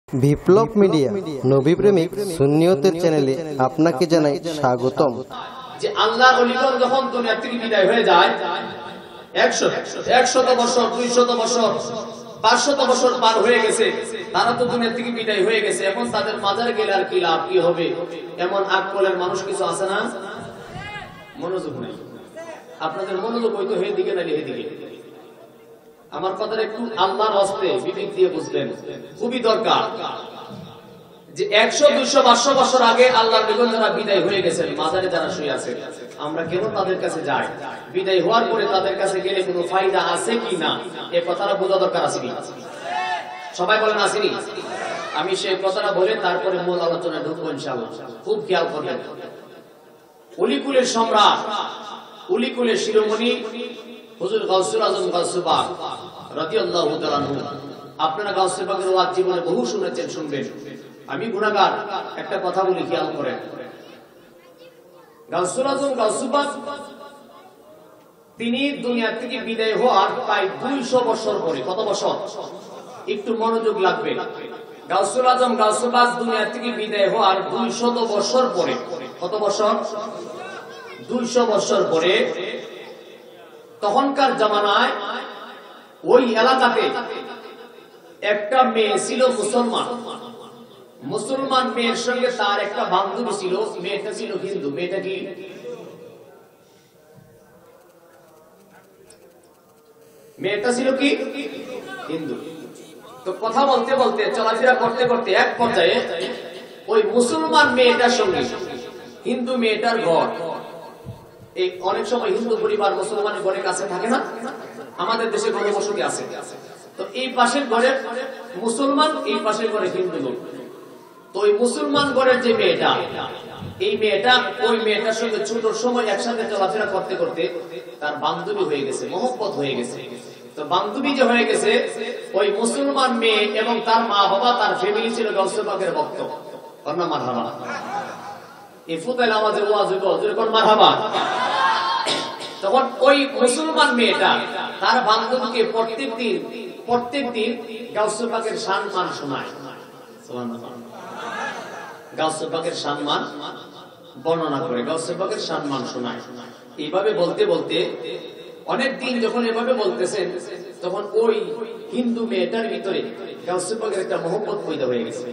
বিপ্লব media নবী প্রেমিক সুন্নিয়তের চ্যানেলে আপনাকে জানাই স্বাগতম। যে আল্লাহর ওলিগণ যখন দুনিয়া থেকে বিদায় হয়ে যায় 100 বছর 200 বছর 500 বছর পার হয়ে গেছে, তারা তো দুনিয়া থেকে বিদায় হয়ে গেছে। এখন তাদের মাজার গেলে আর কি লাভ, কি হবে? এমন আকলের মানুষ কিছু আছে না? মনোযোগ নেই আপনাদের, মনোযোগ হয়তো হেদিকে না হেদিকে। আমার কথাটা একটু আল্লাহর হস্তে বিবেক দিয়ে বুঝবেন, খুবই দরকার। যে 100 200 500 বছর আগে আল্লাহর নবী যারা বিদায় হয়ে গেছেন, মাজারে যারা শুয়ে আছে, আমরা কেন তাদের কাছে যাই? বিদায় হওয়ার পরে তাদের কাছে গেলে কোনো ফায়দা আছে কি না, এই কথাটা বোঝা দরকার আছে কি? সবাই বলেন আসেনি? আমি সেই কথাটা বলে তারপরে মূল আলোচনায় ঢুকবো ইনশাআল্লাহ। খুব খেয়াল করবেন। উলিকুলের সম্রাট, উলিকুলের শিরোমণি হুজুর গাউসুল আজম গাউসুল পাক রাদিয়াল্লাহু তাআলা আনহু, আপনারা গাউসুল পাকের ওয়াজ জীবনে বহু শুনেছেন, শুনবেন। আমি গুনাহগার, একটা কথা বলি, খেয়াল করেন। গাউসুল আজম গাউসুল পাক তিনি দুনিয়া থেকে বিদায় হওয়ার প্রায় 200 বছর পরে, কত বছর? একটু মনোযোগ লাগবে। গাউসুল আজম গাউসুল পাক দুনিয়া থেকে বিদায় হওয়ার 200 বছর পরে, কত বছর? 200 বছর পরে তখনকার জামানায় ওই এলাকাতে একটা মেয়ে ছিল মুসলমান। মুসলমান মেয়ের সঙ্গে তার একটা বান্ধবী ছিল, মেয়েটা ছিল হিন্দু। মেয়েটা কি? মেয়েটা ছিল কি? হিন্দু। তো কথা বলতে বলতে, চলাফেরা করতে করতে এক পর্যায়ে ওই মুসলমান মেয়েটার সঙ্গে হিন্দু মেয়েটার ঘর, এই অনেক সময় হিন্দু পরিবার মুসলমানের ঘরের কাছে থাকে না, আমাদের দেশে গণবসতি আছে। তো এই পাশের ঘরে মুসলমান, এই পাশের ঘরে হিন্দু লোক। তো ওই মুসলমান ঘরের যে মেয়েটা, এই মেয়েটা ওই মেয়েটার সঙ্গে ছোট সময় একসাথে চলাফেরা করতে করতে তার বান্ধবী হয়ে গেছে, মহব্বত হয়ে গেছে। তো বান্ধবী যে হয়ে গেছে, ওই মুসলমান মেয়ে এবং তার মা বাবা, তার ফ্যামিলি ছিল গাউসুল পাকের ভক্ত। কন্যা মারহাবা। এই ফুতাইল আমাদের ওয়াজ হইব, যেরকম মারহাবা। তখন ওই মুসলমান মেয়েটা তার বান্ধবীকে প্রত্যেকদিন গাউসুল পাকের সম্মান শোনায়। সুবহানাল্লাহ। গাউসুল পাকের সম্মান বর্ণনা করে, গাউসুল পাকের সম্মান শোনায়। এইভাবে বলতে বলতে অনেক দিন যখন এভাবে বলতেছেন, তখন ওই হিন্দু মেয়েটার ভিতরে গাউসুল পাকের একটা মহব্বত পয়দা হয়ে গেছে।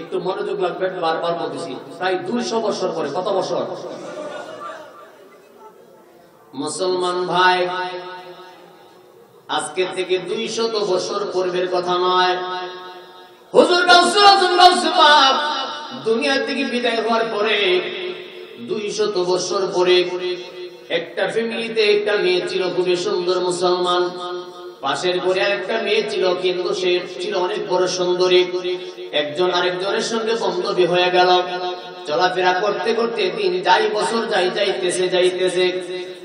একটু মনোযোগ লাগবে, বারবার বলতেছি। প্রায় 200 বছর পরে, কত বছর? মুসলমান ভাই, আজকে থেকে 200 বছর পূর্বের কথা নয়। হুজুর গাউসুল আজম গাউসুল পাক দুনিয়া থেকে বিদায় হওয়ার পরে 200 বছর পরে একটা ফ্যামিলিতে একটা মেয়ে ছিল, খুবই সুন্দর মুসলমান। পাশের ঘরে আরেকটা মেয়ে ছিল, কিন্তু সে ছিল অনেক বড় সুন্দরী। একজন আরেকজনের সঙ্গে বান্ধবী হয়ে গেল। চলাফেরা করতে করতে দিন যাই, বছর যাইতেছে।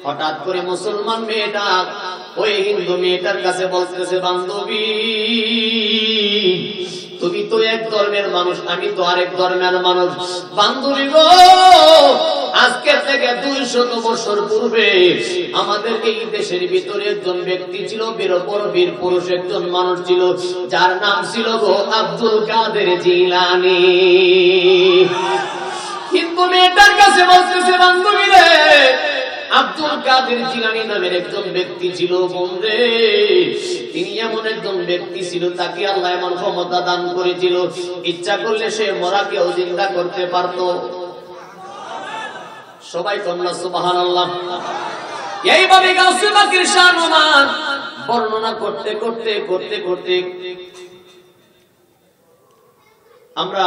হঠাৎ করে মুসলমান মেয়েটা ওই হিন্দু মেয়েটার কাছে বলতেছে, বান্ধবী, তুমি তো এক ধর্মের মানুষ, আমি তো আরেক ধর্মের মানুষ। বান্ধবী গো, আজকে থেকে 200 বছর পূর্বে আমাদের এই দেশের ভিতরে একজন ব্যক্তি ছিল, বীর পুরুষ একজন মানুষ ছিল, যার নাম ছিল গো আব্দুল কাদের জিলানী। কিন্তু মেয়েটার কাছে বলতেছে, বান্ধবী রে, আব্দুল কাদের জিলানী নামের একজন ব্যক্তি ছিল বন্ধে, তিনি এমন একজন ব্যক্তি ছিল, তাকে আল্লাহ এমন ক্ষমতা দান করেছিল, ইচ্ছা করলে সে মরাকেও জিন্দা করতে পারত। সবাই কন্যা সুবহানাল্লাহ। এইভাবে গাউসুল পাকের শান বর্ণনা করতে করতে আমরা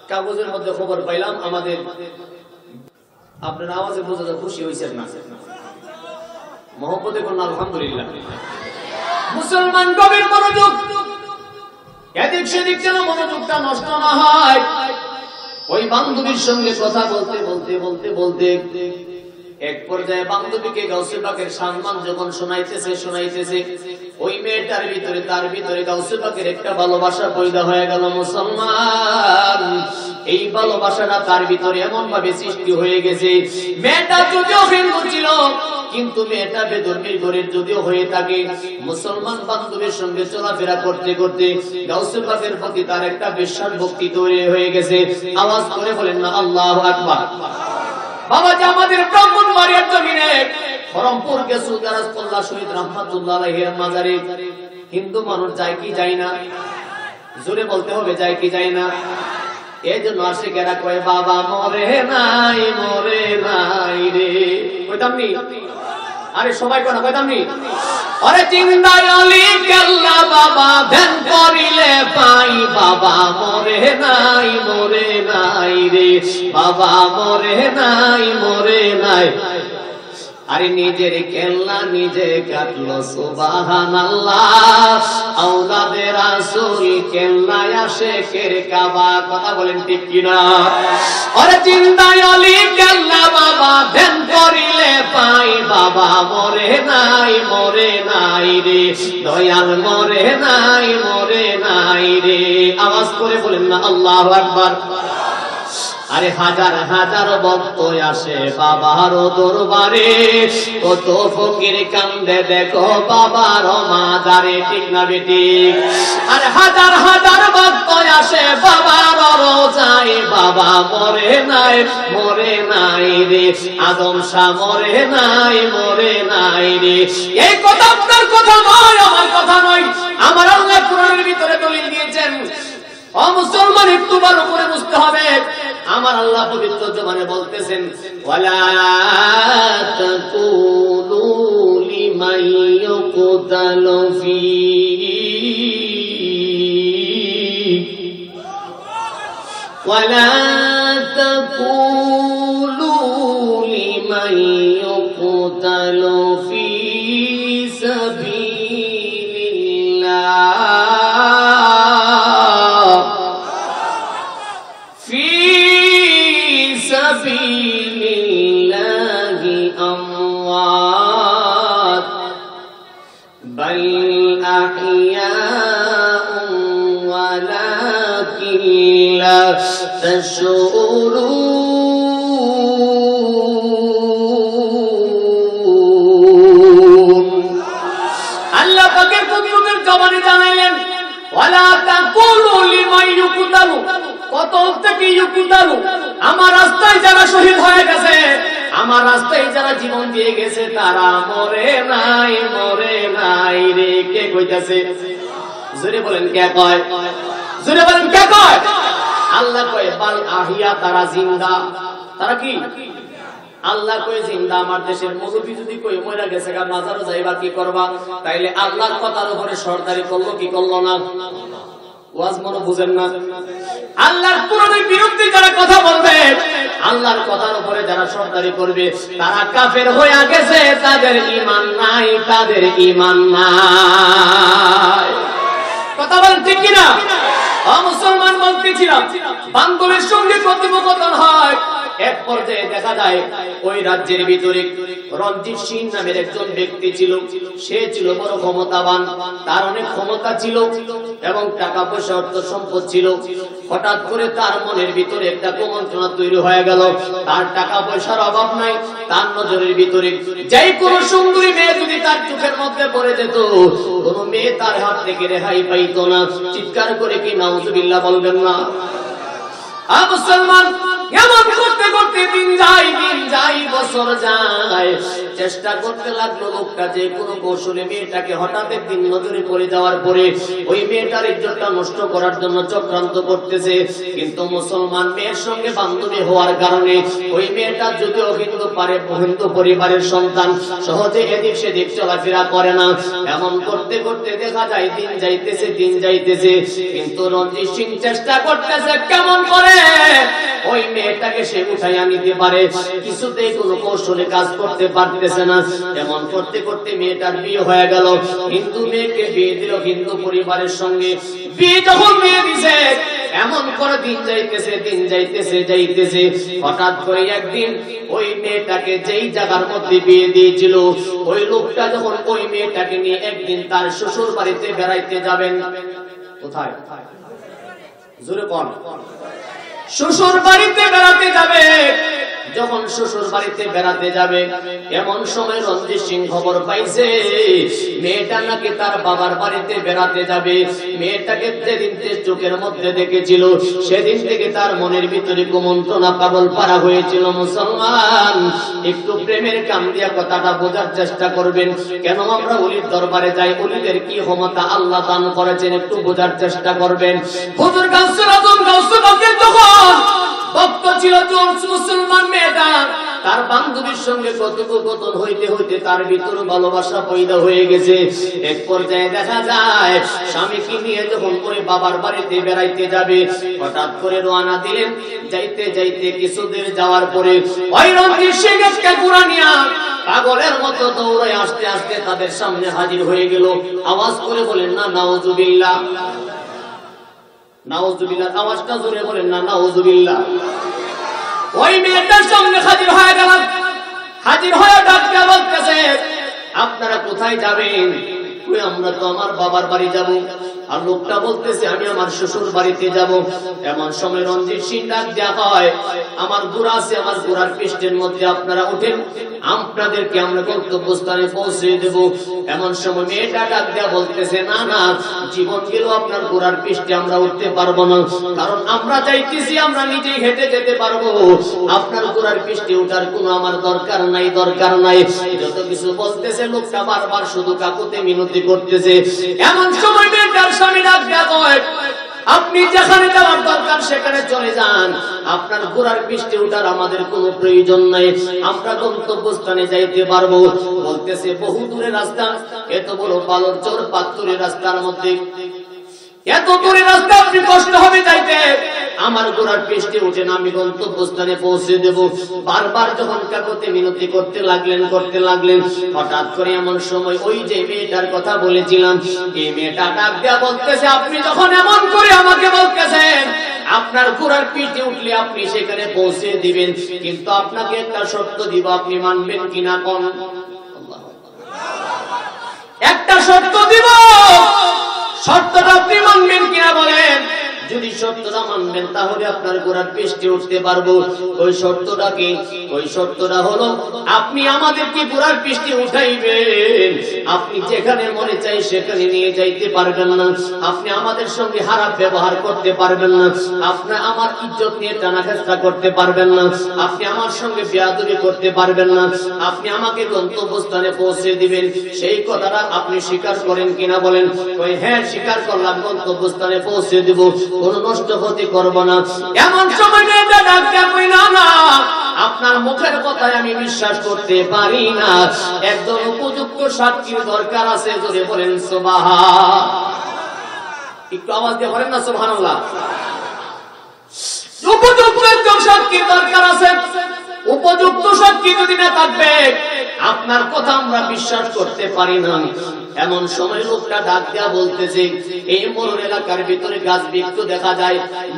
কাগজের মধ্যে খবর পাইলাম, আমাদের, আপনার আওয়াজে বোঝা যায় খুশি হয়েছেন না? মহব্বতে কন্যা আলহামদুলিল্লাহ। মুসলমান গভীর মনোযোগ, এদিক সেদিক যেন মনোযোগটা নষ্ট না হয়। ওই বান্ধবীর সঙ্গে কথা বলতে এক পর্যায়ে বান্ধবীকে গাউসে পাকের সম্মান যখন শোনাইতেছে ওই মেয়েটার ভিতরে তার ভিতরে গাউসে পাকের একটা ভালোবাসা পয়দা হয়ে গেল। মুসলমান, এই ভালোবাসাটা তার ভিতরে এমন ভাবে সৃষ্টি হয়ে গেছে, মেয়েটা যদিও হিন্দু ছিল কিন্তু মেয়েটা বেধর্মীর ঘরের যদিও হয়ে থাকে, মুসলমান বান্ধবীর সঙ্গে চলাফেরা করতে করতে গাউসে পাকের প্রতি তার একটা বিশ্বাস ভক্তি তৈরি হয়ে গেছে। আওয়াজ করে বলেন না আল্লাহু আকবার। বাবা যে আমাদের ব্রাহ্মণবাড়িয়ার জমিনে বহরমপুর গেছু দারাজপল্লা শহীদ রহমাতুল্লাহ আলাইহির মাজারে হিন্দু মানুষ যায় কি যায় না? জোরে বলতে হবে, যায় কি যায় না? এই জন্য আশিকেরা কয় বাবা মরে নাই রে, কইতাম নি? আরে সবাই কোন কইতাম নি? আরে জিন্দায় আলী কেল্লা বাবা ধ্যান করিলে পাই, বাবা মরে নাই রে, বাবা মরে নাই। আরে নিজের কেল্লা নিজে কাটলো সুবহানাল্লাহ, আওলাদে রাসূল কেল্লায় আসে কের কাবা। কথা বলেন ঠিক কিনা? আরে জিন্দায় আলী কেল্লা বাবা ধ্যান করিলে পাই, বাবা মরে নাই রে, দয়াল মরে নাই রে। আওয়াজ করে বলেন না আল্লাহু আকবার। আরে হাজার হাজার ভক্ত আসে বাবার দরবারে, কত ফকির কান্দে দেখো বাবার মাজারে, ঠিক না বেঠিক? আরে হাজার হাজার ভক্ত আসে বাবার রোজায়, বাবা মরে নাই রে, আদম শাহ মরে নাই রে। এই কথা আপনার কথা নয়, আমার কথা নয়, আমার আল্লাহ কোরআনের ভিতরে দলিল দিয়েছেন। ও মুসলমান, একটু ভালো করে বুঝতে হবে। আমার আল্লাহ পবিত্র জবানে বলতেছেন, ওয়ালা তাকুলু লিমান ইয়াকুতালু ফি, ওয়ালা তাকুলু লিমান ইয়াকুতালু ফি সাবিলিল্লাহ, بل أحياء ولكن لا تشعرون। আল্লাহ পাকের কুতুবের জবানে জানাইলেন, ওয়ালা তাকুলু লিমান ইউকতালু, কত থেকে ইউকতালু, আমার রাস্তায় যারা শহীদ হয়ে গেছে, আমার রাস্তায় যারা জীবন দিয়ে গেছে, তারা মরে নাই রে। কে কইতাছে? জোরে বলেন কে কয়? জোরে বলেন কে কয়? আল্লাহ কয় বাল আহিয়া, তারা জিন্দা। তারা কি? আল্লাহ কয় জিন্দা। আমার দেশের মুরব্বি যদি কই মরে গেছে গা, মাজারও যাইবা কি করবা? তাইলে আল্লাহর কথার উপরে সরদারি করলো কি করলো না? ওয়াজ মনে বুঝেন না? আল্লাহর কোরআনের বিরুদ্ধে যারা কথা বলবে, আল্লাহর কথার উপরে যারা সরদারি করবে, তারা কাফের হয়ে গেছে, তাদের ঈমান নাই। কথা বলেন ঠিক কিনা? মুসলমান বলতেছিলাম, বান্ধবের সঙ্গে কথোপকথন হয়, এক পর্যায়ে দেখা যায় ওই রাজ্যের ভিতরে রঞ্জিত সিং নামের একজন ব্যক্তি ছিল। সে ছিল বড় ক্ষমতাবান, তার অনেক ক্ষমতা ছিল এবং টাকা পয়সা অর্থ সম্পদ ছিল। হঠাৎ করে তার মনের ভিতরে একটা কুমন্ত্রণা তৈরি হয়ে গেল। তার টাকা পয়সার অভাব নাই, তার নজরের ভিতরে যেই কোনো সুন্দরী মেয়ে যদি তার চোখের মধ্যে পড়ে যেত, কোন মেয়ে তার হাত থেকে রেহাই পাইত না। চিৎকার করে কি নাউজুবিল্লাহ বলবেন না? মুসলমান এমন করতে করতে দিন যায় বছর যায়, চেষ্টা করতে লাগলো লোকটা যে কোনো কৌশলে মেয়েটাকে হঠাৎ একদিন নজরে পড়ে যাওয়ার পরে ওই মেয়েটার ইজ্জতটা নষ্ট করার জন্য চক্রান্ত করতেছে। কিন্তু মুসলমান মেয়ের সঙ্গে বান্ধবী হওয়ার কারণে ওই মেয়েটা যদিও হিন্দু পরিবারের সন্তান, সহজে এদিক সেদিক চলাফেরা করে না। এমন করতে করতে দেখা যায় দিন যাইতেছে, কিন্তু রঞ্জিত সিং চেষ্টা করতেছে কেমন করে ওই মেয়েটাকে সে উঠাইয়া নিতে পারে। কিছুতেই কোনো কৌশলে কাজ করতে পারতেছে না। এমন করতে করতে মেয়েটার বিয়ে হয়ে গেল। হিন্দু মেয়েকে বিয়ে দিল হিন্দু পরিবারের সঙ্গে। বিয়ে যখন বিয়ে দিছে, এমন করে দিন যাইতেছে হঠাৎ করে একদিন ওই মেয়েটাকে যেই জায়গার মধ্যে বিয়ে দিয়েছিল ওই লোকটা যখন ওই মেয়েটাকে নিয়ে একদিন তার শ্বশুর বাড়িতে বেড়াইতে যাবেন। কোথায়? জোরে কোন? শ্বশুর বাড়িতে বেড়াতে যাবে। যখন শ্বশুর বাড়িতে বেড়াতে যাবে এমন সময় রঞ্জিত সিং খবর পাইছে মেয়েটা নাকি তার বাবার বাড়িতে বেড়াতে যাবে। মেয়েটাকে যেদিন চোখের মধ্যে দেখেছিল সেদিন থেকে তার মনের ভিতরে কুমন্ত্রণা পাগল পারা হয়েছিল। মুসলমান, একটু প্রেমের কাম দিয়া কথাটা বোঝার চেষ্টা করবেন। কেন আমরা ওলির দরবারে যাই? ওলিদের কি ক্ষমতা আল্লাহ দান করেছেন একটু বোঝার চেষ্টা করবেন। হুজুর গাউসুল আজম গাউসুল বাকের তখন ভক্ত ছিল মুসলমান মেয়েটা, তার বান্ধবীর সঙ্গে কথোপকথন হইতে হইতে তার ভিতরে ভালোবাসা পয়দা হয়ে গেছে। এক পর্যায়ে দেখা যায় স্বামীকে নিয়ে যখন ওই বাবার বাড়িতে বেড়াইতে যাবে হঠাৎ করে রওনা দিলেন। যাইতে যাইতে কিছুদিন যাওয়ার পরে ওই রঞ্জিত সিং একটা ঘোড়া নিয়ে পাগলের মতো দৌড়ে আস্তে আস্তে তাদের সামনে হাজির হয়ে গেল। আওয়াজ করে বলেন না নাউজুবিল্লাহ। নাউজুবিল্লাহ আওয়াজটা জোরে বলেন না নাউজুবিল্লাহ। ওই মেয়েটার সামনে হাজির হয়ে গেল। হাজির হয়ে ডাকতে বলতেছে আপনারা কোথায় যাবেন? আমরা তো আমার বাবার বাড়ি যাব। আর লোকটা বলতেছে আমি আমার শ্বশুর বাড়িতে যাব। এমন সময় রঞ্জিত সিং ডাক দেয়া হয় আমার ঘোড়া আছে, আমার ঘোড়ার পৃষ্ঠের মধ্যে আপনারা উঠেন, আপনাদেরকে আমরা গন্তব্যস্থানে পৌঁছে দেব। এমন সময় মেয়েটা ডাক দেয়া বলতেছে না না, জীবন গেল আপনার ঘোড়ার পৃষ্ঠে আমরা উঠতে পারবো না, কারণ আমরা যাইতেছি আমরা নিজেই হেঁটে যেতে পারবো। আপনার ঘোড়ার পৃষ্ঠে উঠার কোনো আমার দরকার নাই। যত কিছু বলতেছে লোকটা বারবার শুধু কাকুতে মিনতি করতেছে। এমন সময় মেয়েটার স্বামী ডাক দেয়া হয় আপনি যেখানে যাওয়ার দরকার সেখানে চলে যান, আপনার ঘোড়ার পৃষ্ঠে উঠার আমাদের কোনো প্রয়োজন নাই, আমরা গন্তব্যস্থানে যাইতে পারবো। বলতেছে বহু দূরের রাস্তা, এত বড় পালর চর পাত্তরের রাস্তার মধ্যে এত দূরের রাস্তা আপনি কষ্ট হবে যাইতে, আমার ঘোড়ার পৃষ্ঠে উঠেন আমি গন্তব্যস্থানে পৌঁছে দেব। বারবার যখন কাকুতে মিনতি করতে লাগলেন হঠাৎ করে এমন সময় ওই যে মেয়েটার কথা বলেছিলাম এই মেয়েটা ডাক দেয়া বলতেছে আপনি যখন এমন করে আমাকে বলতেছেন আপনার ঘোড়ার পিঠে উঠলে আপনি সেখানে পৌঁছে দিবেন, কিন্তু আপনাকে একটা শর্ত দিব, আপনি মানবেন কিনা কোন? একটা শর্ত দিব, শর্তটা আপনি মানবেন কিনা বলেন? যদি শর্তটা মানবেন তাহলে আপনার ঘোড়ার পৃষ্ঠে উঠতে পারবো। ওই শর্তটা কি? ওই শর্তটা হলো আপনি আমাদেরকে ঘোড়ার পৃষ্ঠে উঠাইবেন, আপনি যেখানে মনে চাই সেখানে নিয়ে যাইতে পারবেন না, আপনি আমাদের সঙ্গে খারাপ ব্যবহার করতে পারবেন না, আপনি আমার ইজ্জত নিয়ে টানাহেঁচড়া করতে পারবেন না, আপনি আমার সঙ্গে বেয়াদবি করতে পারবেন না, আপনি আমাকে গন্তব্যস্থানে পৌঁছে দিবেন। সেই কথাটা আপনি স্বীকার করেন কিনা বলেন? ওই হ্যাঁ স্বীকার করলাম, গন্তব্যস্থানে পৌঁছে দিব, কোন নষ্ট ক্ষতি করব না। এমন সময় মেয়েটা ডাক দেয়া কই না না, আপনার মুখের কথায় আমি বিশ্বাস করতে পারি না, একজন উপযুক্ত সাক্ষীর দরকার আছে। জোরে বলেন সুবহান। একটু আওয়াজ দিয়ে বলেন না সুবহানাল্লাহ। উপযুক্ত একজন সাক্ষীর দরকার আছে। উপযুক্ত সাক্ষী যদি না থাকবে আপনার কথা আমরা বিশ্বাস করতে পারি না। এমন সময় লোকটা ডাক দেয়া বলতেছে এই মরুর এলাকার ভিতরে গাছ বৃক্ষ দেখা যায়,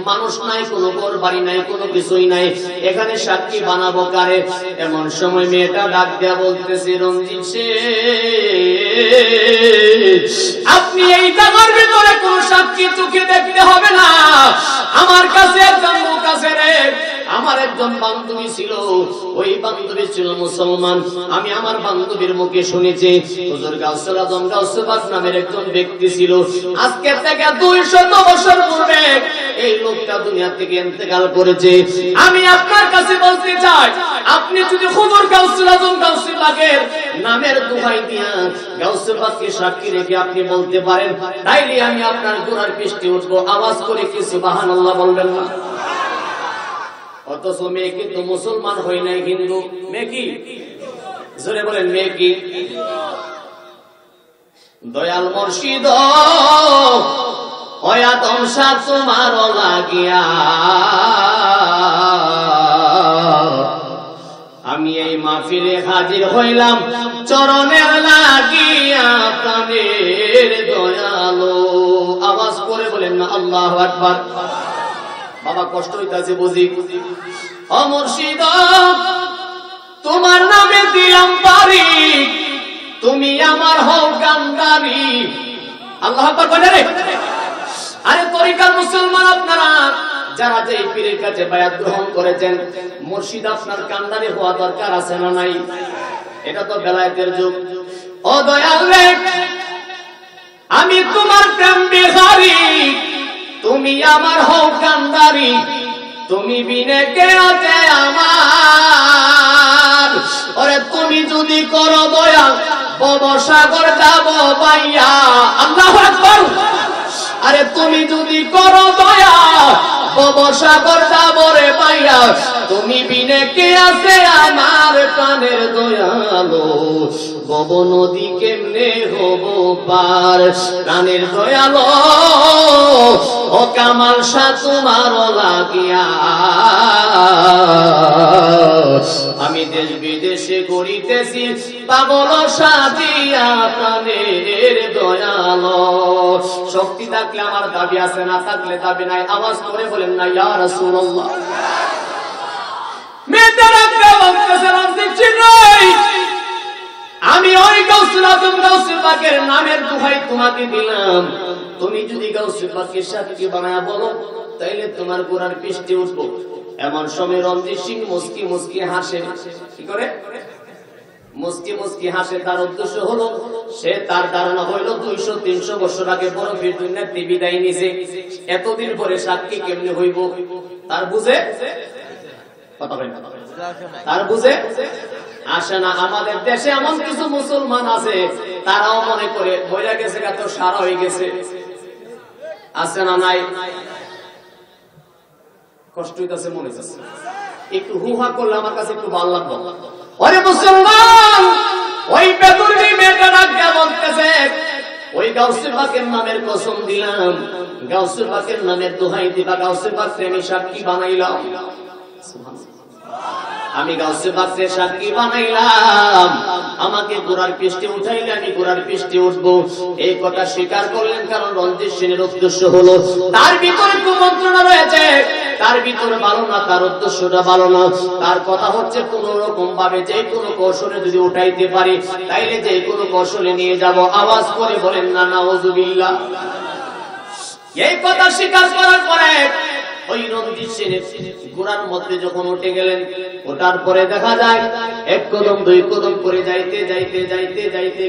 মানুষ নাই, কোনো ঘর বাড়ি নাই, কোনো কিছুই নাই, এখানে সাক্ষী বানাবো কারে? এমন সময় মেয়েটা ডাক দেয়া বলতেছে রঞ্জিত আপনি এই জায়গার ভিতরে কোন সাক্ষী চোখে দেখতে হবে না, আমার কাছে একজন লোক আছে রে, আমার একজন বান্ধবী ছিল, ওই বান্ধবী ছিল মুসলমান, আমি আমার বান্ধবীর মুখে শুনেছি হুজুর গাউসুল আজম গাউসুল পাক নামের একজন ব্যক্তি ছিল, আজকে থেকে 200 বছর পূর্বে এই লোকটা দুনিয়া থেকে ইন্তেকাল করেছে। আমি আপনার কাছে বলতে চাই আপনি যদি হুজুর গাউসুল আজম গাউসুল পাকের নামের দোহাই দিয়া গাউসুল পাককে সাক্ষী রেখে আপনি বলতে পারেন তাইলে আমি আপনার ঘোড়ার পৃষ্ঠে উঠবো। আওয়াজ করে কি সুবহানাল্লাহ বলবেন না? অথচ মেয়ে কিন্তু মুসলমান হই নাই, হিন্দু। মেয়ে কি? জোরে বলেন মেয়ে কি? দয়াল মুর্শিদ হয়াতম সা তোমার লাগিয়া আমি এই মাহফিলে হাজির হইলাম চরণের লাগিয়া প্রাণের দয়ালো। আওয়াজ করে বলেন না আল্লাহু আকবার। বাবা কষ্ট হইতাছে বুঝি। ও মুর্শিদ তোমার নামে দিলাম বাড়ি, তুমি আমার হও কান্দারি। আল্লাহ আকবার বলে রে। আরে তরিকার মুসলমান আপনারা যারা যে পীরের কাছে বায়াত গ্রহণ করেছেন, মুর্শিদ আপনার কান্দারি হওয়া দরকার আছে না নাই? এটা তো বেলায়েতের যুগ। ও দয়াল রে, আমি তোমার প্রেম বিহারি, তুমি আমার হও কান্দারি, তুমি বিনে কে আছে আমার। ওরে তুমি যদি করো দয়া ভবসাগর যাব পাইয়া। আল্লাহু আকবার। আরে তুমি যদি করো দয়া ভবসাগর যাব রে পাইয়া, তুমি বিনে কে আছে আমার প্রাণের দয়ালো। ভব নদী কেমনে হব পার, প্রাণের দয়ালো ও কামাল শাহ তোমার লাগিয়া। আমি দেশ বিদেশে করিতেছি পাগল সাজিয়া প্রাণের দয়ালো। শক্তি থাকলে আমার দাবি আছে, না থাকলে দাবি নাই। আওয়াজ করে বলেন না ইয়া রাসূলুল্লাহ। আমি ওই গাউসুল আজম গাউসুল পাকের নামের দোহাই তোমাকে দিলাম, তুমি যদি গাউসুল পাকের সাথী বানায়া বলো তাইলে তোমার গোড়ার পৃষ্ঠে উঠবো। এমন সময় রঞ্জিত সিং মুস্কি মুস্কি হাসে। কি করে? মুস্কি মুস্কি হাসে। তার উদ্দেশ্য হলো সে তার ধারণা হইল 200-300 বছর আগে বড় বীরদুনিয়ার বিদায় নিছে, এতদিন পরে সাক্ষী কেমনে হইব তার বুঝে কথা বলেন, তার বুঝে আসে না। আমাদের দেশে এমন কিছু মুসলমান আছে তারাও মনে করে বইরা গেছে এত সারা হয়ে গেছে, আছে না নাই? কষ্ট হইতেছে মনে হচ্ছে, একটু হুহা করলে আমার কাছে একটু ভালো লাগলো। ওরে মুসলমান, ওই বেদুরি মেয়েটা ডাক বলতেছে, ওই গাউসুল পাকের নামের কসম দিলাম, গাউসুল পাকের নামের দোহাই দিবা, গাউসুল পাককে আমি সাক্ষী বানাইলাম। আমি গাউসুল পাককে সাক্ষী বানাইলাম, আমাকে গোড়ার পৃষ্ঠে উঠাইলে আমি গোড়ার পৃষ্ঠে উঠবো। এই কথা স্বীকার করলেন, কারণ রঞ্জিত সেনের উদ্দেশ্য হলো তার ভিতরে কুমন্ত্রণা রয়েছে, তার ভিতরে ভালো না, তার উদ্দেশ্যটা ভালো না। তার কথা হচ্ছে কোন রকম ভাবে যে কোনো কৌশলে যদি উঠাইতে পারি তাইলে যে কোনো কৌশলে নিয়ে যাব। আওয়াজ করে বলেন না নাউযুবিল্লাহ। এই কথা স্বীকার করার পরে ওই রঞ্জিত সেনের গোড়ার মধ্যে যখন উঠে গেলেন, ওঠার পরে দেখা যায় 1 কদম 2 কদম করে যাইতে যাইতে যাইতে যাইতে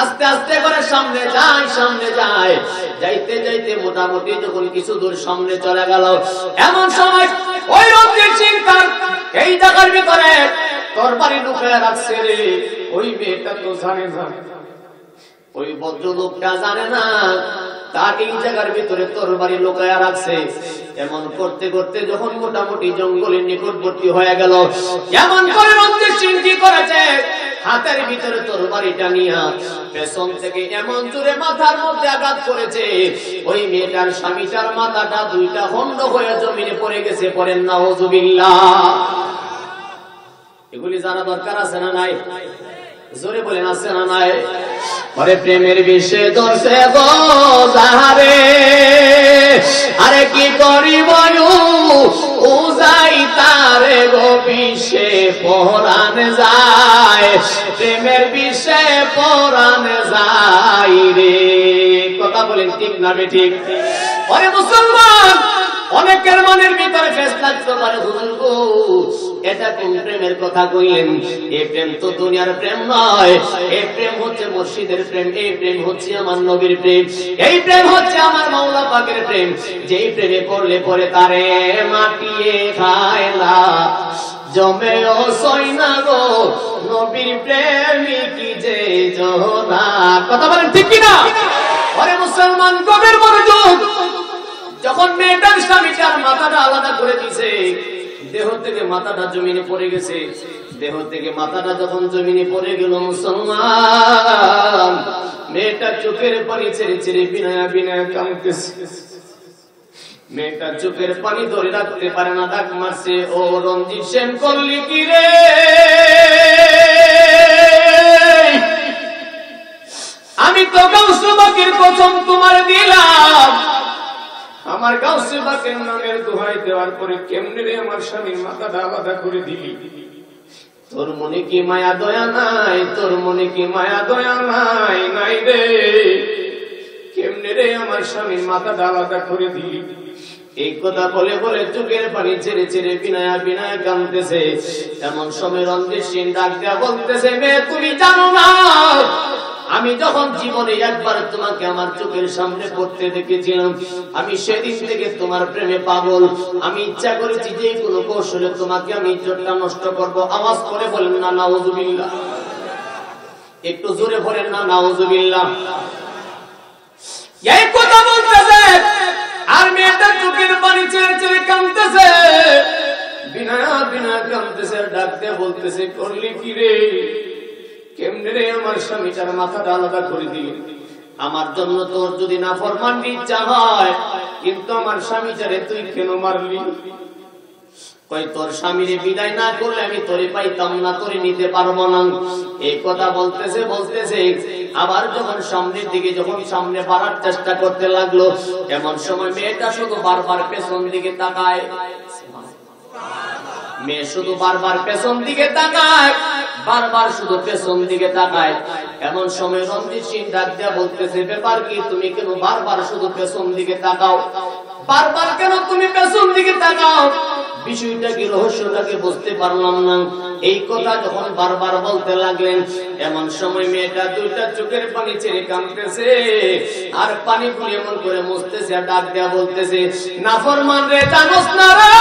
আস্তে আস্তে করে সামনে যায়, সামনে যায়, যাইতে যাইতে মোটামুটি যখন কিছু দূর সামনে চলে গেল, এমন সময় ওই রঞ্জিত সিং তার এই জায়গার ভিতরে তরবারি লুকিয়ে রাখছে রে। ওই মেয়েটা তো জানে না, ওই ভদ্রলোকটা জানে না তার এই জায়গার ভিতরে তরবারি লুকায়া রাখছে। এমন করতে করতে যখন মোটামুটি জঙ্গলের নিকটবর্তী হয়ে গেল, এমন করে রঞ্জিত সিং কি করেছে, হাতের ভিতরে তরবারিটা নিয়ে পেছন থেকে এমন জোরে মাথার মধ্যে আঘাত করেছে, ওই মেয়েটার স্বামীটার মাথাটা 2টা খণ্ড হয়ে জমিনে পড়ে গেছে। পড়েন নাউযুবিল্লাহ। এগুলি জানা দরকার আছে না নাই? জোরে বলেন আছে না নাই? পরে প্রেমের বিষে ধরছে গো যাহারে, আরে কি করিব উজাই তারে গো বিষে পরাণ যায়, প্রেমের বিষে পরাণ যায় রে। কথা বলেন ঠিক না বেঠিক? পরে মুসলমান অনেকের মনের ভিতরে ফেস লাগতে পারে, হুজুর গো এটা কোন প্রেমের কথা কইলেন? এই প্রেম তো দুনিয়ার প্রেম নয়, এই প্রেম হচ্ছে মুর্শিদের প্রেম, এই প্রেম হচ্ছে আমার নবীর প্রেম, এই প্রেম হচ্ছে আমার মাওলা পাকের প্রেম। যেই প্রেমে পড়লে পরে তারে মাটিয়ে খায় না, জমেও সয় না গো নবীর প্রেমিক যে জোনা। কথা বলেন ঠিক কিনা? আরে মুসলমান কবের মনোযোগ, যখন মেয়েটার স্বামীটার মাথাটা আলাদা করে দিছে, দেহ থেকে মাথাটা জমিনে পড়ে গেছে, দেহ থেকে মাথাটা যখন জমিনে পড়ে গেল, মুসলমান মেয়েটা চোখের পানি ছেড়ে ছেড়ে বিনয়া বিনয়া কাঁদতেছে। মেয়েটা চোখের পানি ধরে রাখতে পারে না, ডাক মারছে, ও রঞ্জিত সেন করলি কি রে? আমি তো গাউসুল পাকের কসম তোমার দিলাম, আমার গাউসুল গাউসে পাকের নামের দোহাই দেওয়ার পরে কেমনে রে আমার স্বামীর মাথাটা আলাদা করে দিলি? তোর মনে কি মায়া দয়া নাই? তোর মনে কি মায়া দয়া নাই? নাই রে, কেমনে রে আমার স্বামীর মাথাটা আলাদা করে দিলি? এই কথা বলে বলে চোখের পানি ছেড়ে ছেড়ে বিনায়া বিনায়া কাঁদতেছে। এমন সময় রঞ্জিত সিং ডাক দিয়া বলতেছে, মেয়ে তুমি জানো না, আমি যখন জীবনে একবার তোমাকে আমার চোখের সামনে পড়তে দেখেছিলাম, আমি সেদিন থেকে তোমার প্রেমে পাগল। আমি ইচ্ছা করেছি যে কোনো কৌশলে তোমাকে আমি ইজ্জতটা নষ্ট করব। আওয়াজ করে বলেন না নাউজুবিল্লাহ, একটু জোরে বলেন না নাউজুবিল্লাহ। এই কথা বলতেছে আর মেয়েটা চোখের পানি ছেড়ে ছেড়ে কাঁদতেছে, বিনায়া বিনায়া কাঁদতেছে, ডাক দিয়ে বলতেছে, করলি কি রে? কেমনে রে আমার স্বামীটার মাথাটা আলাদা করে দিলি? আমার জন্য তোর যদি নাফরমানির ইচ্ছা হয়, কিন্তু আমার স্বামীটারে তুই কেন মারলি? কই তোর স্বামীরে বিদায় না করলে আমি তোরে পাইতাম না, তোরে নিতে পারবো না। এই কথা বলতেছে বলতেছে আবার যখন সামনের দিকে যখন সামনে বাড়ার চেষ্টা করতে লাগলো, এমন সময় মেয়েটা শুধু বারবার পেছন দিকে তাকায়। মেয়ে শুধু বারবার পেছন দিকে তাকায়, বারবার শুধু পেছন দিকে তাকায়। এমন সময় রঞ্জিত সিং ডাক দিয়া বলতেছে, ব্যাপার কি? তুমি কেন বারবার শুধু পেছন দিকে তাকাও? বারবার কেন তুমি পেছন দিকে তাকাও? বিষয়টা কি, রহস্যটাকে বুঝতে পারলাম না। এই কথা যখন বারবার বলতে লাগলেন, এমন সময় মেয়েটা দুইটা চোখের পানি ছেড়ে কাঁদতেছে আর পানিগুলি এমন করে মুছতেছে আর ডাক দেয়া বলতেছে, নাফরমান রে, জানোস না রে,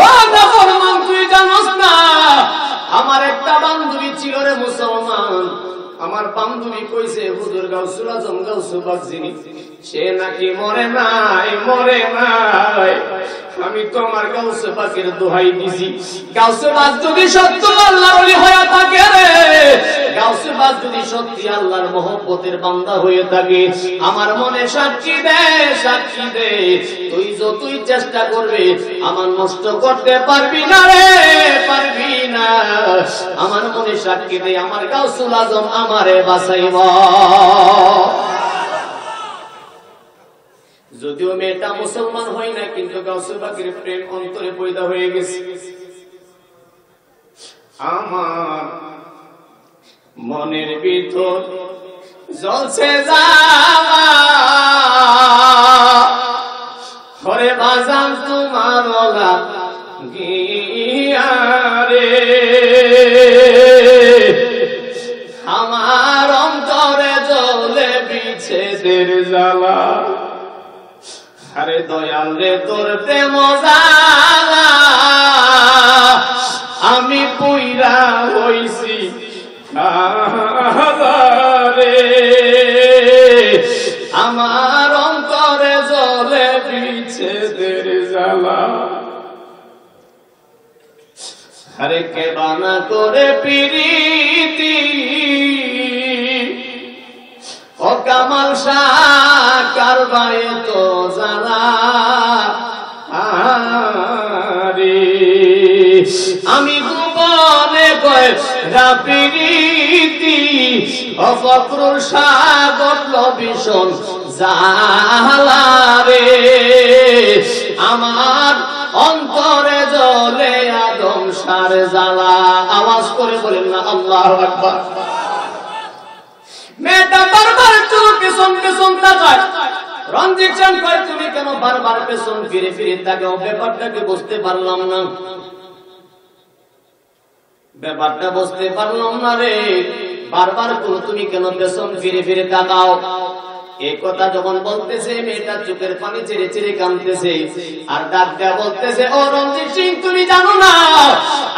ও নাফরমান, তুই জানোস না আমার একটা বান্ধবী ছিল রে মুসলমান। আমার বান্ধবী কইছে হুজুর গাউসুল আজম গাউসুল পাক যিনি, সে নাকি মরে নাই, মরে নাই। আমি তো আমার গাউসে পাকের দোহাই দিছি, গাউসে পাক যদি সত্য আল্লাহর ওলি হয়ে থাকে রে, গাউসে পাক যদি সত্যি আল্লাহর মহব্বতের বান্দা হয়ে থাকে, আমার মনে সাক্ষী দে, সাক্ষী দে, তুই যতই চেষ্টা করবে আমার নষ্ট করতে পারবি না রে, পারবি না। আমার মনে সাক্ষী দে, আমার গাউসুল আজম আমারে বাঁচাইবা। যদিও মেয়েটা মুসলমান হয় না, কিন্তু গাউসে পাকের প্রেম অন্তরে পয়দা হয়ে গেছে। আমার মনের ভিতর জ্বলছে জ্বালা, হরে বাজান তোমার লাগিয়া রে, আমার অন্তরে জ্বলে বিচ্ছেদের জ্বালা। আরে দয়াল রে, তোর প্রেম জ্বালা আমি পুইরা হইছি রে, আমার অন্তরে জ্বলে বিচ্ছেদের জ্বালা। আরে কে বানা করে পিরিতি, ও কামাল শাহ কারবায়ে তো জ্বালা রে, আমি গোপনে কয় রাপিরিতি, ও ফখরুল শাহ গটল ভীষণ জ্বালা রে, আমার অন্তরে জ্বলে আদম সার জ্বালা। আওয়াজ করে বলেন না আল্লাহু আকবার। মেয়েটা বারবার চোখ পেছন পেছন তাকায়। রঞ্জিত সিং কয়, তুমি কেন বারবার পেছন ফিরে ফিরে তাকাও? ব্যাপারটাকে বুঝতে পারলাম না, ব্যাপারটা বুঝতে পারলাম না রে, বারবার তুমি কেন পেছন ফিরে ফিরে তাকাও? এই কথা যখন বলতেছে, মেয়েটা চোখের পানি ছেড়ে ছেড়ে কাঁদতেছে আর ডাক দেয়া বলতেছে, ও রঞ্জিত সিং, তুমি জানো না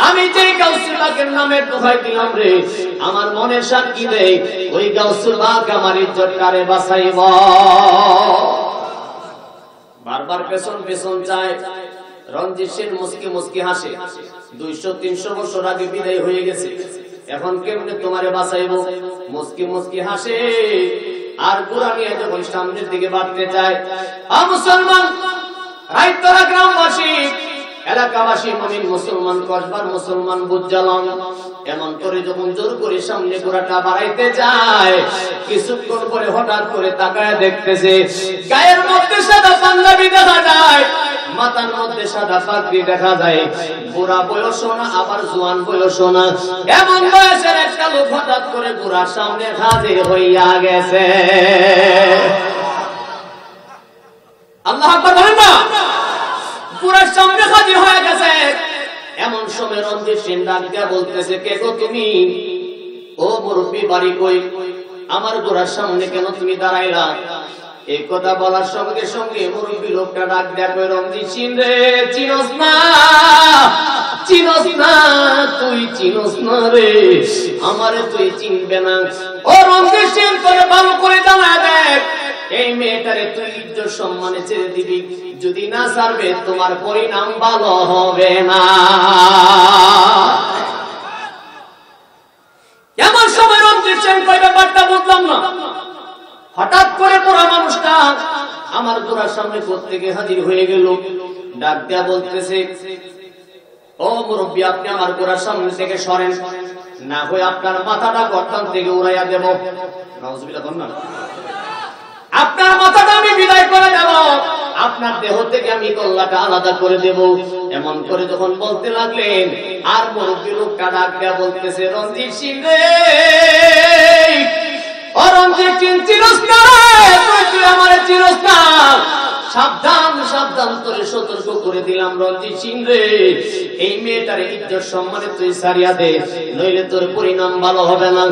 আমি যে গাউসুল পাকের নামের দোহাই দিলাম রে, আমার মনের সাক্ষী দেই, ওই গাউসুল পাক আমার ইজ্জতটারে বাঁচাইব। বারবার পেছন পেছন যায়। রঞ্জিত সিং মুস্কি মুস্কি হাসে, 200-300 বছর আগে বিদায় হয়ে গেছে, এখন কেমনে তোমারে বাঁচাইব? মুস্কি মুস্কি হাসে আর ঘোড়া নিয়ে যখন সামনের দিকে বাড়তে চায়, মুসলমান রাইতরা গ্রামবাসী এলাকাবাসী মুমিন মুসলমান কসবার মুসলমান বুঝলাম এমন করে যখন জোর করে সামনে ঘোড়াটা বাড়াইতে যায় কিছুক্ষণ পরে হঠাৎ করে তাকায় দেখতেছে গায়ের মধ্যে সাদা পাঞ্জাবি দেখা যায়, মাথার মধ্যে সাদা পাগড়ি দেখা যায়। বুড়া বয়স না আবার জোয়ান বয়স না, এমন বয়সের একটা লোক হঠাৎ করে বুড়ার সামনে হাজির হইয়া গেছে। আল্লাহু আকবার বলেন না। বুড়ার সামনে হাজির হয়ে গেছে। এমন সময় রঞ্জিত সিং ডাক দিয়া বলতেছে, কে গো তুমি? ও মুরব্বি বাড়ি কই? আমার বুড়ার সামনে কেন তুমি দাঁড়াইলা? এই কথা বলার সঙ্গে সঙ্গে মুরব্বি লোকটা ডাক দেয়া কই, রঞ্জিত সিং রে, চিনস না? চিনস না? তুই চিনস না রে, আমারে তুই চিনবে না। ও রঞ্জিত সিং তোরে ভালো করে জানা দেখ, এই মেয়েটারে তুই ইজ্জত সম্মানে ছেড়ে দিবি, যদি না ছাড়বে তোমার পরিণাম ভালো হবে না। এমন সময় রঞ্জিত সিং কই ব্যাপারটা বুঝলাম না। হঠাৎ করে পুরা মানুষটা আমার গোড়ার সামনে প্রত্যেকে হাজির হয়ে গেল। ডাক দেয়া বলতেছে, ও মুরব্বী আপনি আমার গোড়ার সামনে থেকে সরেন, না হয় আপনার মাথাটা গর্দান থেকে উড়াইয়া দেব। নাউজুবিল্লাহ বলেন না। আপনার মাথাটা আমি বিদায় করে দেব, আপনার দেহ থেকে আমি কল্লাটা আলাদা করে দেব। এমন করে যখন বলতে লাগলেন, আর মুরব্বী লোকটা ডাক দেয়া বলতেছে, রঞ্জিত সিং রে, ও রঞ্জিত সিং চিনস না রে, তুই আমারে চিনস না? সাবধান সাবধান তোরে সতর্ক করে দিলাম রঞ্জিত সিং রে, এই মেয়েটার ইজ্জত সম্মানে তুই ছাড়িয়া দে, নইলে তোর পরিণাম ভালো হবে না।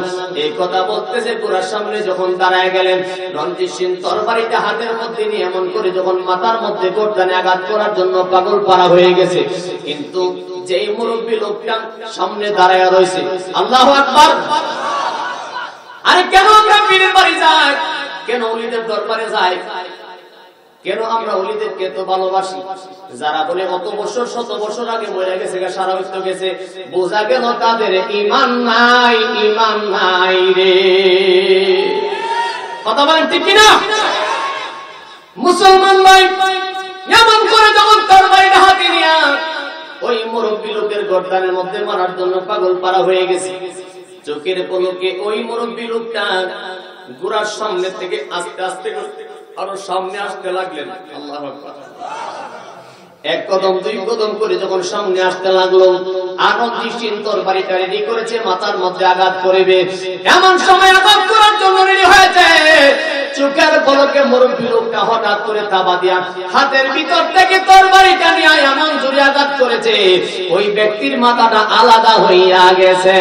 এই কথা বলতেছে পুরার সামনে যখন দাঁড়ায় গেলেন, রঞ্জিত সিং তরবারিটা হাতের মধ্যে নিয়ে এমন করে যখন মাথার মধ্যে গর্দানে আঘাত করার জন্য পাগল পারা হয়ে গেছে, কিন্তু যেই মুরব্বী লোকটা সামনে দাঁড়ায় রয়েছে, আল্লাহু আকবার। আরে কেন আমরা পীরের বাড়ি যাই? কেন ওলিদের দরবারে যাই? কেন আমরা ওলিদেরকে এত ভালোবাসি? যারা বলে কত বছর শত বছর আগে মরে গেছে, সারা হইতে গেছে, বোঝা গেল তাদের ঈমান নাই, ঈমান নাই রে। কথা বলেন ঠিক কিনা? মুসলমান ভাই এমন করে যখন তরবারিটা হাতে নিয়া ওই মুরব্বী লোকের গর্দানের মধ্যে মারার জন্য পাগল পারা হয়ে গেছে, চোখের পলকে ওই মুরব্বী লোকটা গোড়ার সামনে থেকে আস্তে আস্তে আরো সামনে আসতে লাগলেন। আল্লাহু আকবার। এক কদম দুই কদম করে যখন সামনে আসতে লাগলো, আর রঞ্জিত সিং তরবারিটা রেডি করেছে, মাথার মধ্যে আঘাত করবে। এমন সময় আঘাত করার জন্য রেডি হয়েছে, চোখের পলকে মুরব্বী লোকটা হঠাৎ করে তাবা দিয়া হাতের ভিতর থেকে তরবারিটা নিয়ে এমন জোরে আঘাত করেছে, ওই ব্যক্তির মাথাটা আলাদা হইয়া গেছে।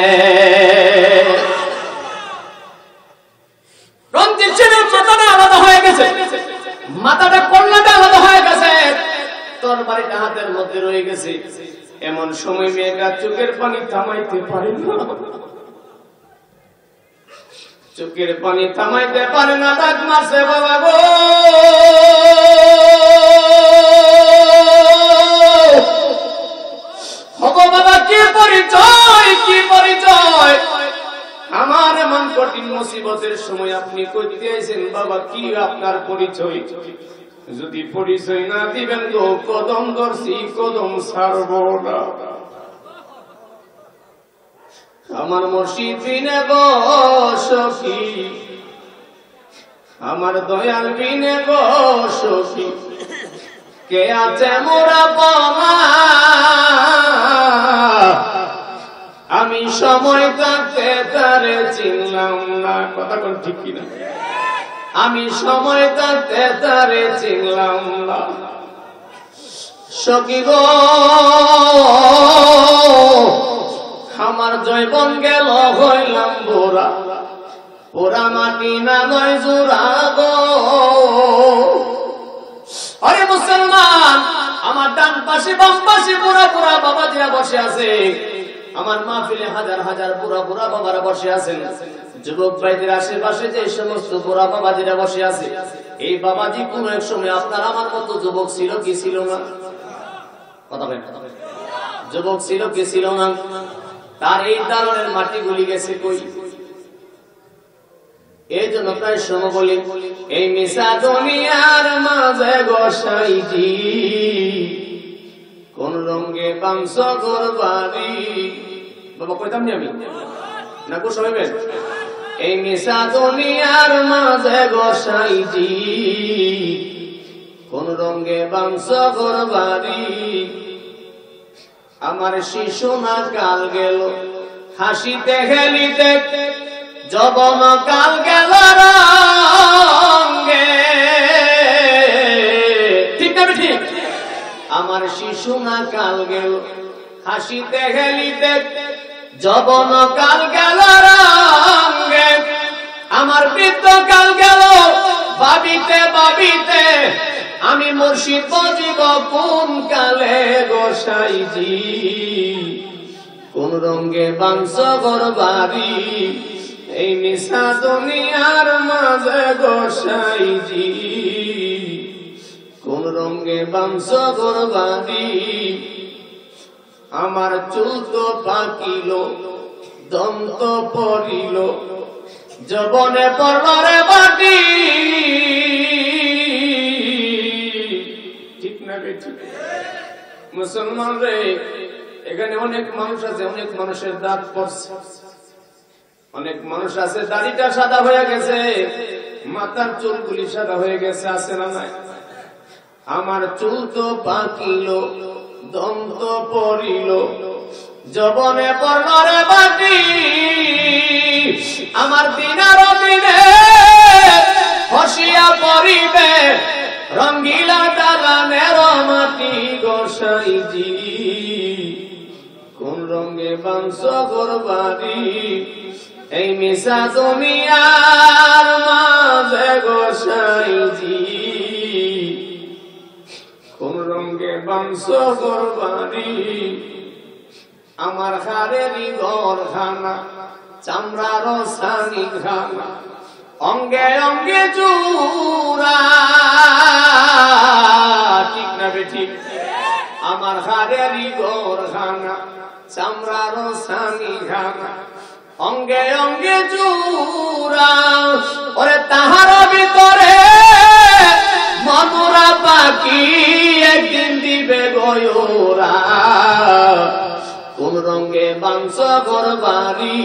রঞ্জিত সিংয়ের মাথাটা আলাদা হয়ে গেছে, মাথাটা কল্লাটা আলাদা হয়ে গেছে, তরবারিটা হাতের মধ্যে রয়ে গেছে। এমন সময় মেয়েটা চোখের পানি থামাইতে পারে না, চোখের পানি থামাইতে পারে না, ডাক মারছে, বাবা গো, ওগো বাবা, কি পরিচয়, কি পরিচয়? আমার এমন কঠিন মুসিবতের সময় আপনি কইতে আইছেন, বাবা কি আপনার পরিচয়? যদি পরিচয় না দিবেন গো, কদম ধরছি কদম ছাড়ব না। আমার মুর্শিদ বিনে গো সখী, আমার দয়াল বিনে গো সখী, কে আছে মোরা পাওয়া? আমি সময় থাকতে তারে চিনলাম না। কথা কোন ঠিক কিনা? আমি সময় থাকতে তারে চিনলাম না। সখী গো, আমার জৈবন গেল হইলাম বোরা, পোড়া মাটি না নয় জোড়া গো। আরে মুসলমান, আমার ডান পাশে বাম পাশে বুড়া বুড়া বাবাজিরা বসে আছে, আমার মাহফিলে হাজার হাজার বুড়া বুড়া বাবারা বসে আছেন। যুবক ভাইদের আশেপাশে যে সমস্ত বুড়া বাবাজিরা বসে আছে, এই বাবাজি কোন এক সময় আপনার আমার মতো যুবক ছিল কি ছিল না? কথা বলেন, যুবক ছিল কি ছিল না? তার এই দারুণের মাটি গুলি গেছে কই? এই জন্য প্রায় সময় বলি, এই মিশা দুনিয়ার মাঝে গোসাইজি কোন রঙে বাংশ গোরবাড়ি বাবা কইতাম নি আমি না কো সবাই এই নিশা দুনিয়ার মাঝে গোসাইজি কোন রঙে বাংশ গোরবাড়ি আমার শিশু না কাল গেল হাসিতে খেলিতে যবন কাল গেল রঙে ঠিক না ঠিক আমার শিশু না কাল গেল হাসিতে খেলিতে যবন কাল গেল রঙে আমার বৃদ্ধ কাল গেল ভাবিতে ভাবিতে আমি মুর্শিদ বুঝিব কোন কালে গোসাইজি কোন রঙে বাংশ গোরবাড়ি এই নিশা দুনিয়ার মাঝে গোসাইজি কোন রঙে বাংশ গোরবাড়ি আমার চুল তো পাকিল দন্ত পড়িল যবনে পড়রে বাটি ঠিক না ঠিক মুসলমান রে এখানে অনেক মানুষ আছে অনেক মানুষের দাঁত পড়ছে অনেক মানুষ আছে দাড়িটা সাদা হয়ে গেছে মাথার চুলগুলি সাদা হয়ে গেছে আছে না নাই আমার চুল তো পাকিল দন্ত পড়িল যবনে পড়রে বাটি আমার দিনার দিনে হসিয়া পড়িবে রঙ্গিলা দালানের মাটি গোসাইজি কোন রঙে বাংশ গোরবাড়ি এই মিশা দুনিয়ার মাঝে গোসাইজি কোন রঙে বাংশ গোরবাড়ি আমার হারেরই ঘর খানা চামড়ার সানি খানা অঙ্গে অঙ্গে জুরা ঠিক না ঠিক আমার হারেরই ঘর খানা চামড়ার সানি খানা অঙ্গে অঙ্গে জুরা ওরে তাহার ভিতরে মধুরা পাখি একদিন দিবে গয়রা কোন রঙে বাংশ গোরবাড়ি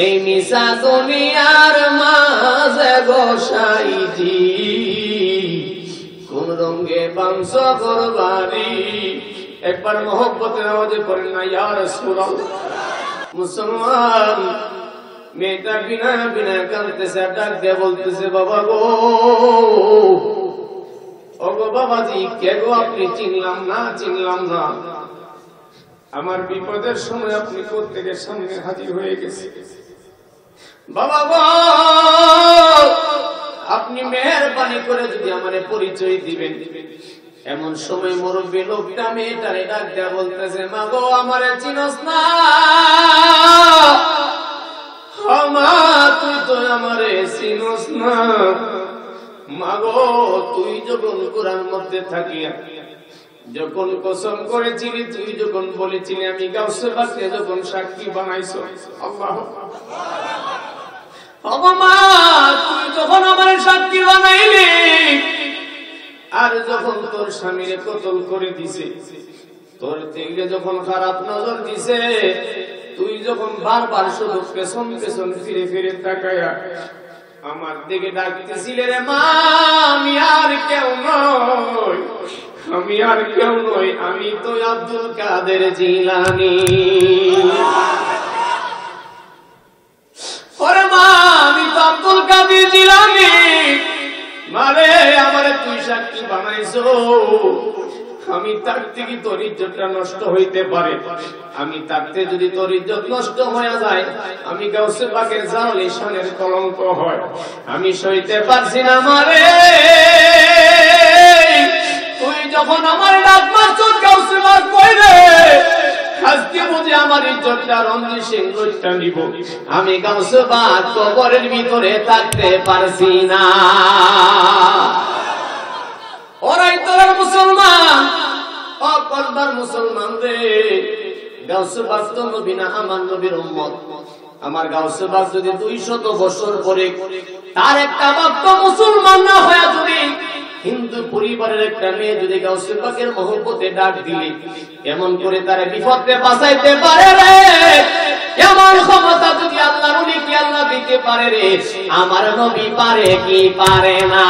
এই নিশা দুনিয়ার মাঝে গোসাইজি কোন রঙে বাংশ গোরবাড়ি একবার মোহব্বতের আওয়াজে পড়েন না ইয়া রাসূলুল্লাহ মুসলমান মেয়েটা বিনা বিনা কাঁদতেছে ডাক দিয়ে বলতেছে বাবা গো ও গো বাবাজি কে গো আপনি চিনলাম না আমার বিপদের সময় আপনি প্রত্যেকে সামনে হাজির হয়ে গেছে বাবা গো আপনি মেহেরবানি করে যদি আমারে পরিচয় দিবেন এমন সময় মুরব্বী লোকটা মেয়েটারে ডাক দেয়া বলতেছে মা গো আমারে চিনস না মা তুই তো আমারে চিনস না মা গো তুই যখন কোরআন মধ্যে থাকিয়া যখন কসম করেছিলি তুই যখন বলেছিলি আমি গাউসে বাসে যখন সাক্ষী বানাইছো আল্লাহ মা তুই যখন আমার সাক্ষী বানাইলি আর যখন তোর স্বামীরে কতল করে দিছে তোর দিকে যখন খারাপ নজর দিছে তুই যখন বারবার শুধু পেছন পেছন ফিরে ফিরে তাকায়া আমার দিকে ডাকতেছিলে রে মা আমি আর কেউ নই আমি তো আব্দুল কাদের জিলানী ওরে মা আমি তো আব্দুল কাদের জিলানী মারে আমারে তুই সাক্ষী বানাইছো আমি থাকতে কি তোর ইজ্জতটা নষ্ট হইতে পারে আমি থাকতে যদি তোর ইজ্জত নষ্ট হয়ে যায় আমি গাউসে পাকের জালালি শানের কলঙ্ক হয় আমি সইতে পারছি না মারে তুই যখন আমার ডাক মারছস গাউসে পাক কইরে আজকে বুঝি আমার ইজ্জতটা রঞ্জিত সিং লইটা নিব আমি গাউসে পাক কবরের ভিতরে থাকতে পারছি না ওরাই তোর মুসলমান ও কলবার মুসলমান রে গাউসে পাক তো নবী না আমার নবীর উম্মত আমার গাউসে পাক যদি 200 বছর পরে তার একটা ভক্ত মুসলমান না হয়ে যদি হিন্দু পরিবারের একটা মেয়ে যদি গাউসে পাকের মহব্বতে ডাক দিলে এমন করে তারা বিপদে বাঁচাইতে পারে রে, এমন ক্ষমতা যদি আল্লাহর ওলি কি আল্লাহ দিতে পারে রে, আমার নবী পারে কি পারে না?